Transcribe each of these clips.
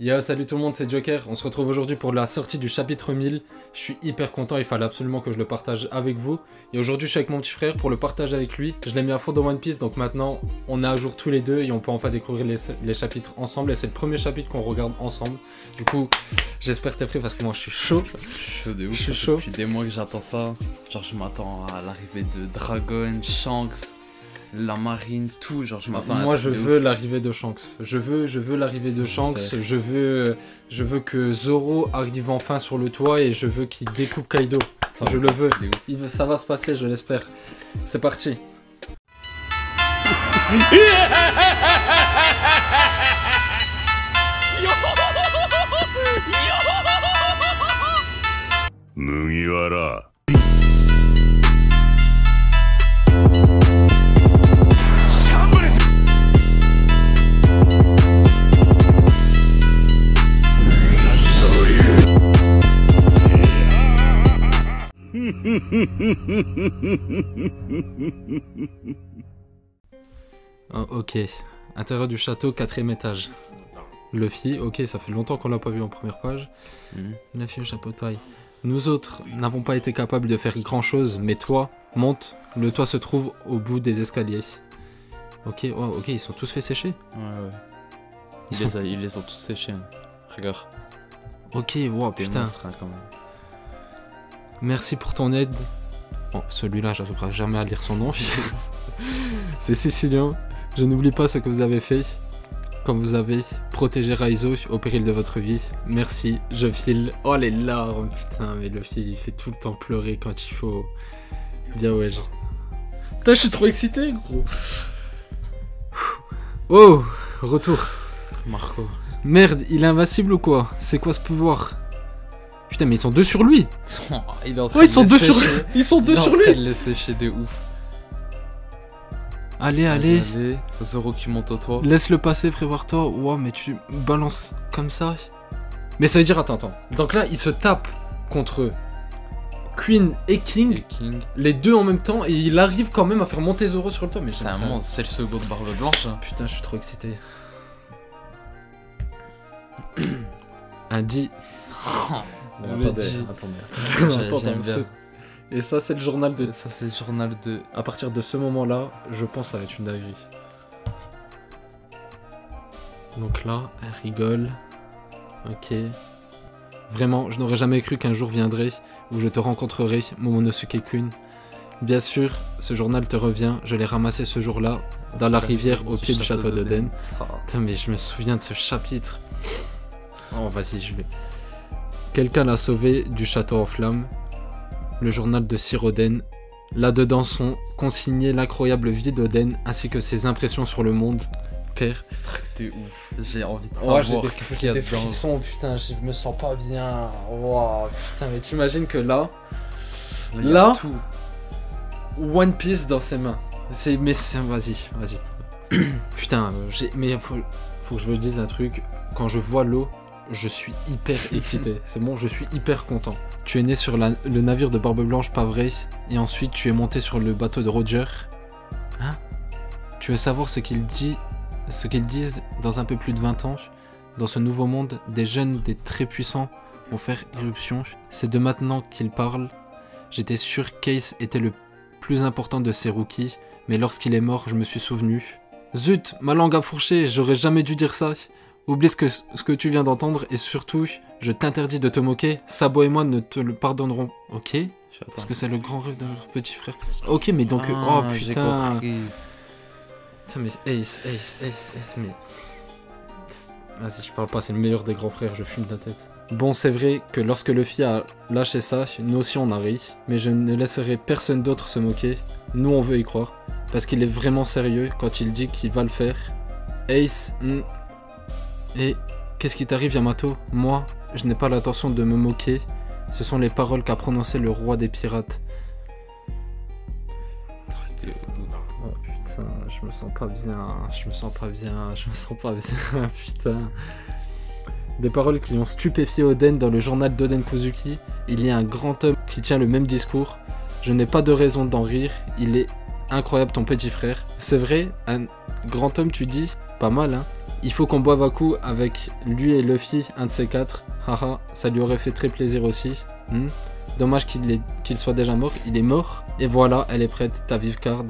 Yo, salut tout le monde, c'est Joker. On se retrouve aujourd'hui pour la sortie du chapitre 1000. Je suis hyper content, il fallait absolument que je le partage avec vous. Et aujourd'hui, je suis avec mon petit frère pour le partager avec lui. Je l'ai mis à fond dans One Piece, donc maintenant, on est à jour tous les deux et on peut enfin découvrir les chapitres ensemble. Et c'est le premier chapitre qu'on regarde ensemble. Du coup, j'espère que t'es prêt parce que moi, je suis chaud. Je suis chaud de ouf. Je suis chaud. Depuis des mois que j'attends ça. Genre, je m'attends à l'arrivée de Dragon, Shanks, la marine, tout. Genre, je m'attends à Moi, je veux l'arrivée de Shanks. Je veux l'arrivée de Shanks. Je veux que Zoro arrive enfin sur le toit et je veux qu'il découpe Kaido. Je le veux. Ça va se passer, je l'espère. C'est parti. Mugiwara. Oh, ok. Intérieur du château, 4ème étage. Luffy, ok, ça fait longtemps qu'on l'a pas vu en première page. Luffy au chapeau de paille. Nous autres n'avons pas été capables de faire grand chose, mais toi, monte. Le toit se trouve au bout des escaliers. Ok, wow, ok, ils sont tous fait sécher. Ouais. Ils les ont tous séchés. Hein. Regarde. Ok, wow, putain. Monstre, hein, quand même. Merci pour ton aide. Bon, celui-là, j'arriverai jamais à lire son nom. C'est Sicilien. Je n'oublie pas ce que vous avez fait. Quand vous avez protégé Raizo au péril de votre vie. Merci, je file. Oh les larmes, putain, mais le fil il fait tout le temps pleurer quand il faut. Bien ouais. Putain, je suis trop excité, gros. Oh, retour. Marco. Merde, il est invincible ou quoi? C'est quoi ce pouvoir? Putain, mais ils sont deux sur lui. Il est en train Ouais, de ils sont les deux sur sécher. lui. Ils sont deux sur Il est en train lui. de les sécher de ouf. Allez. Zoro qui monte au toit. Laisse-le passer, frère-toi. Ouah, mais tu balances comme ça. Mais ça veut dire, attends. Donc là, il se tape contre Queen et King, Et King. les deux en même temps, et il arrive quand même à faire monter Zoro sur le toit. Mais C'est un monstre, c'est le second de Barbe Blanche. Hein. Putain, je suis trop excité. Un dit. Attendez. J'aime bien. Et ça, c'est le journal de. Ça, c'est le journal de. À partir de ce moment-là, je pense que ça va être une dinguerie. Donc là, elle rigole. Ok. Vraiment, je n'aurais jamais cru qu'un jour viendrait où je te rencontrerai, Momonosuke Kun. Bien sûr, ce journal te revient. Je l'ai ramassé ce jour-là, dans la rivière au pied du château d'Oden. Putain, mais je me souviens de ce chapitre. Oh, vas-y, je vais. Quelqu'un l'a sauvé du château en flammes. Le journal de Sir Oden. Là-dedans sont consignés l'incroyable vie d'Oden ainsi que ses impressions sur le monde. Père. Truc de ouf. J'ai envie de Oh, savoir j'ai ce qu'il y a des dedans. frissons, putain, je me sens pas bien. Wow, putain, mais t'imagines que là, Il y a là, tout. One Piece dans ses mains. Vas-y. Putain, mais faut que je vous dise un truc. Quand je vois l'eau, je suis hyper excité. C'est bon, je suis hyper content. Tu es né sur le navire de Barbe Blanche, pas vrai? Et ensuite, tu es monté sur le bateau de Roger. Hein? Tu veux savoir ce qu'ils disent dans un peu plus de 20 ans? Dans ce nouveau monde, des jeunes, des très puissants vont faire irruption. C'est de maintenant qu'ils parlent. J'étais sûr qu'Ace était le plus important de ces rookies, mais lorsqu'il est mort, je me suis souvenu. Zut, ma langue a fourché, j'aurais jamais dû dire ça. Oublie ce que tu viens d'entendre et surtout, je t'interdis de te moquer. Sabo et moi ne te le pardonnerons. Ok? Parce que c'est le grand rêve de notre petit frère. Ok, mais donc... oh J'ai putain. compris. Putain, mais Ace, mais... Vas-y, je parle pas, c'est le meilleur des grands frères, je fume de la tête. Bon, c'est vrai que lorsque Luffy a lâché ça, nous aussi on a ri. Mais je ne laisserai personne d'autre se moquer. Nous, on veut y croire. Parce qu'il est vraiment sérieux quand il dit qu'il va le faire. Ace... Et qu'est-ce qui t'arrive, Yamato? Moi, je n'ai pas l'intention de me moquer. Ce sont les paroles qu'a prononcées le roi des pirates. Oh putain, je me sens pas bien, putain. Des paroles qui ont stupéfié Oden dans le journal d'Oden Kozuki. Il y a un grand homme qui tient le même discours. Je n'ai pas de raison d'en rire, il est incroyable ton petit frère. C'est vrai, un grand homme tu dis? Pas mal hein. Il faut qu'on boive à coup avec lui et Luffy, un de ces quatre. Haha, ça lui aurait fait très plaisir aussi. Dommage qu'il soit déjà mort. Il est mort. Et voilà, elle est prête, ta vive card.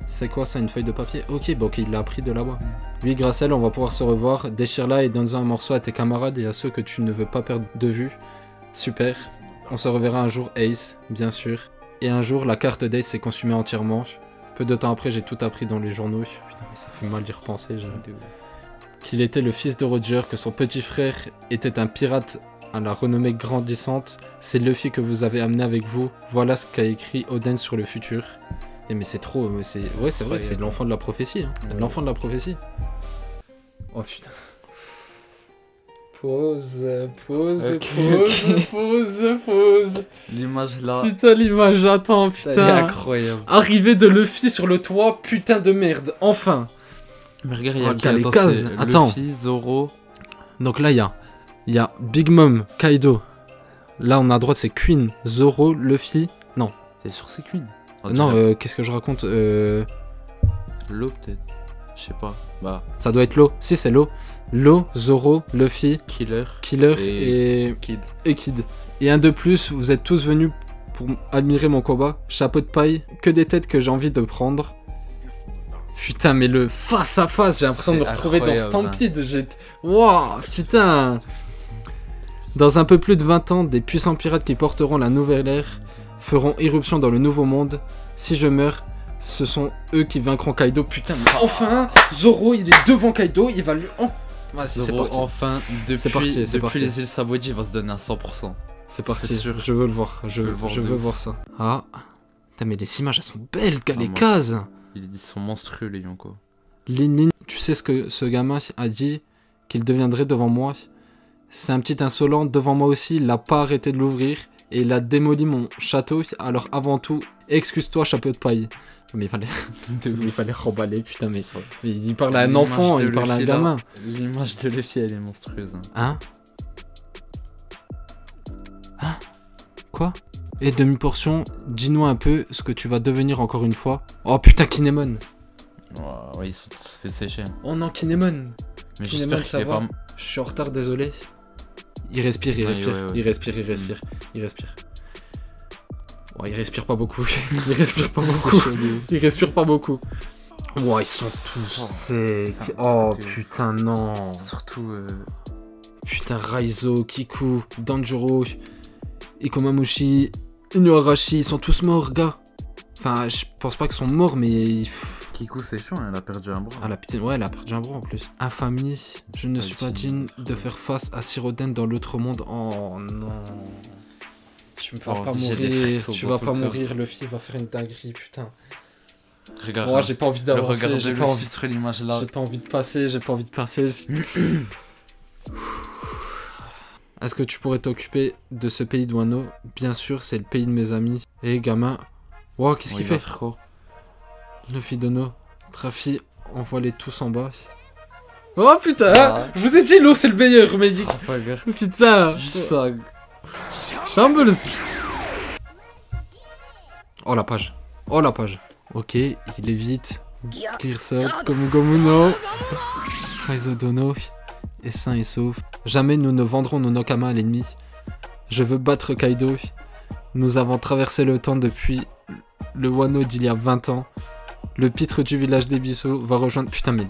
C'est quoi ça, une feuille de papier? Ok, bon, ok, il l'a pris de là-bas. Oui, grâce à elle, on va pouvoir se revoir. Déchire-la et donne-en un morceau à tes camarades et à ceux que tu ne veux pas perdre de vue. Super. On se reverra un jour, Ace, bien sûr. Et un jour, la carte d'Ace s'est consumée entièrement. Peu de temps après, j'ai tout appris dans les journaux. Putain, mais ça fait mal d'y repenser. Qu'il était le fils de Roger, que son petit frère était un pirate à la renommée grandissante. C'est Luffy que vous avez amené avec vous. Voilà ce qu'a écrit Oden sur le futur. Et mais c'est trop, mais c'est... Ouais, c'est vrai, c'est l'enfant de la prophétie. Hein. Ouais. L'enfant de la prophétie. Oh putain. Pause. L'image là. Putain, l'image, j'attends, putain. C'est incroyable. Arrivée de Luffy sur le toit, putain de merde, enfin. Mais regarde, il y a les cases. Attends. Luffy, Zoro. Donc là, il y a Big Mom, Kaido. Là, on a à droite, c'est Queen, Zoro, Luffy. Non. T'es sûr c'est Queen? Non, qu'est-ce que je raconte L'eau peut-être. Je sais pas. Bah. Ça doit être l'eau. Si, c'est l'eau. L'eau, Zoro, Luffy, Killer et Kid. Et un de plus, vous êtes tous venus pour admirer mon combat. Chapeau de paille, que des têtes que j'ai envie de prendre. Putain, mais le face à face, j'ai l'impression de me retrouver dans Stampede. Waouh, putain. Dans un peu plus de 20 ans, des puissants pirates qui porteront la nouvelle ère feront irruption dans le nouveau monde. Si je meurs, ce sont eux qui vaincront Kaido. Putain, mais enfin, Zoro, il est devant Kaido, il va lui... Vas-y, c'est parti. Enfin, depuis les îles Sabaody, il va se donner à 100%. C'est parti, sûr. Je veux le voir, je veux voir ça. Ah, putain, mais les images, elles sont belles, gars, les cases. Ils sont monstrueux, les Yonko. Lin, tu sais ce que ce gamin a dit qu'il deviendrait devant moi? C'est un petit insolent devant moi aussi, il n'a pas arrêté de l'ouvrir et il a démoli mon château. Alors avant tout, excuse-toi, chapeau de paille. Mais il fallait remballer, putain, mais il parle à un enfant, il parle à un gamin. L'image de Luffy, elle est monstrueuse. Hein? Quoi? Et demi-portion, dis-nous un peu ce que tu vas devenir encore une fois. Oh putain, Kinemon. Ouais, ils se sont tous fait sécher. Oh non, Kinemon. Mais Kinemon, ça va. Je suis en retard, désolé. Il respire. Oh, il respire pas beaucoup. Il respire pas beaucoup. Oh, ils sont tous secs. Oh putain, non. Surtout... Putain, Raizo, Kiku, Danjuro, Ikomamushi, Inuarashi, ils sont tous morts, gars. Enfin, je pense pas qu'ils sont morts, mais... Kiku, c'est chiant, elle a perdu un bras. Ouais, elle a perdu un bras en plus. Infamie, je ne suis pas digne de faire face à Siroden dans l'autre monde. Oh non. Tu me vas pas mourir, tu vas pas mourir, Luffy va faire une dinguerie, putain. Regarde, oh, j'ai pas envie d'avancer, j'ai pas envie de l'image là. J'ai pas envie de passer, Est-ce que tu pourrais t'occuper de ce pays de Wano? Bien sûr, c'est le pays de mes amis. Eh gamin, wow, qu'est-ce qu'il fait? Luffy Dono, Trafi, envoie-les tous en bas. Oh putain, je vous ai dit l'eau c'est le meilleur, mais putain. Shambles. Oh la page. Ok, il évite. Gearsop, Gomu Raizo Dono est sain et sauf. Jamais nous ne vendrons nos Nokama à l'ennemi. Je veux battre Kaido. Nous avons traversé le temps depuis le Wano d'il y a 20 ans. Le pitre du village des Bissau va rejoindre... Putain, mais...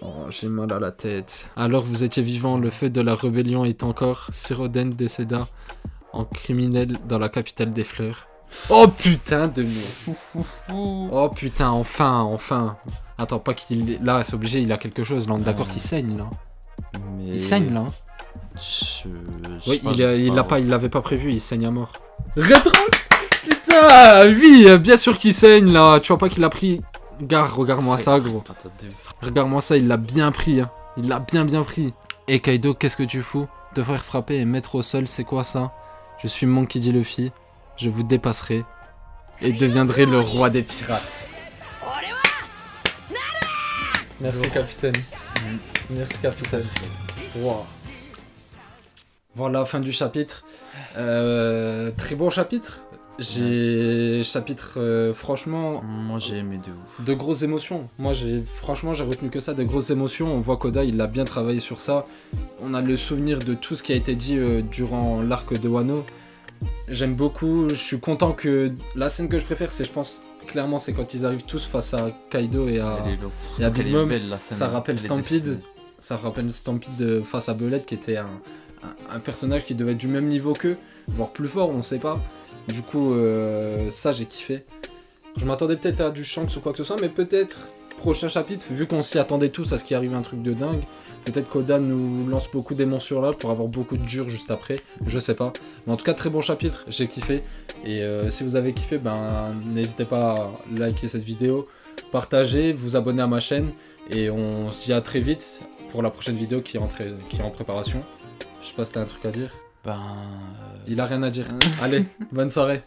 Oh, j'ai mal à la tête. Alors vous étiez vivant, le feu de la rébellion est encore. Siroden décéda en criminel dans la capitale des fleurs. Oh putain de merde. Oh putain, enfin. Attends, pas qu'il... Là, c'est obligé, il a quelque chose, là, on est d'accord qu'il saigne, là. Mais... Il saigne, là. Oui, il l'avait pas prévu, il saigne à mort. Putain, oui, bien sûr qu'il saigne, là. Tu vois pas qu'il a pris... Regarde-moi ça, gros. Regarde-moi ça, il l'a bien pris, hein. Il l'a bien pris. Et Kaido, qu'est-ce que tu fous? Te faire frapper et mettre au sol, c'est quoi ça? Je suis Monkey D. Luffy. Je vous dépasserai et deviendrai le roi des pirates. Merci capitaine. Merci capitaine. Wow. Voilà, fin du chapitre. Très bon chapitre. Chapitre, franchement, Moi j'ai aimé de ouf. de grosses émotions. Moi, franchement, j'ai retenu que ça, de grosses émotions. On voit qu'Oda, il a bien travaillé sur ça. On a le souvenir de tout ce qui a été dit durant l'arc de Wano. J'aime beaucoup. Je suis content que la scène que je préfère, c'est, je pense, clairement, c'est quand ils arrivent tous face à Kaido et à. Elle est lourde, surtout et à qu'elle Big est Mom, belle, la scène, ça rappelle elle est Stampede. dessinée. Ça rappelle Stampede face à Belette, qui était un personnage qui devait être du même niveau qu'eux, voire plus fort, on sait pas. Du coup, ça, j'ai kiffé. Je m'attendais peut-être à du Shanks ou quoi que ce soit, mais peut-être prochain chapitre, vu qu'on s'y attendait tous à ce qui arrive un truc de dingue, peut-être qu'Oda nous lance beaucoup d'émotions là pour avoir beaucoup de dur juste après, je sais pas. Mais en tout cas, très bon chapitre, j'ai kiffé. Et si vous avez kiffé, n'hésitez pas à liker cette vidéo, partager, vous abonner à ma chaîne, et on se dit à très vite pour la prochaine vidéo qui est en préparation. Je sais pas si t'as un truc à dire. Ben. Il a rien à dire. Allez, bonne soirée.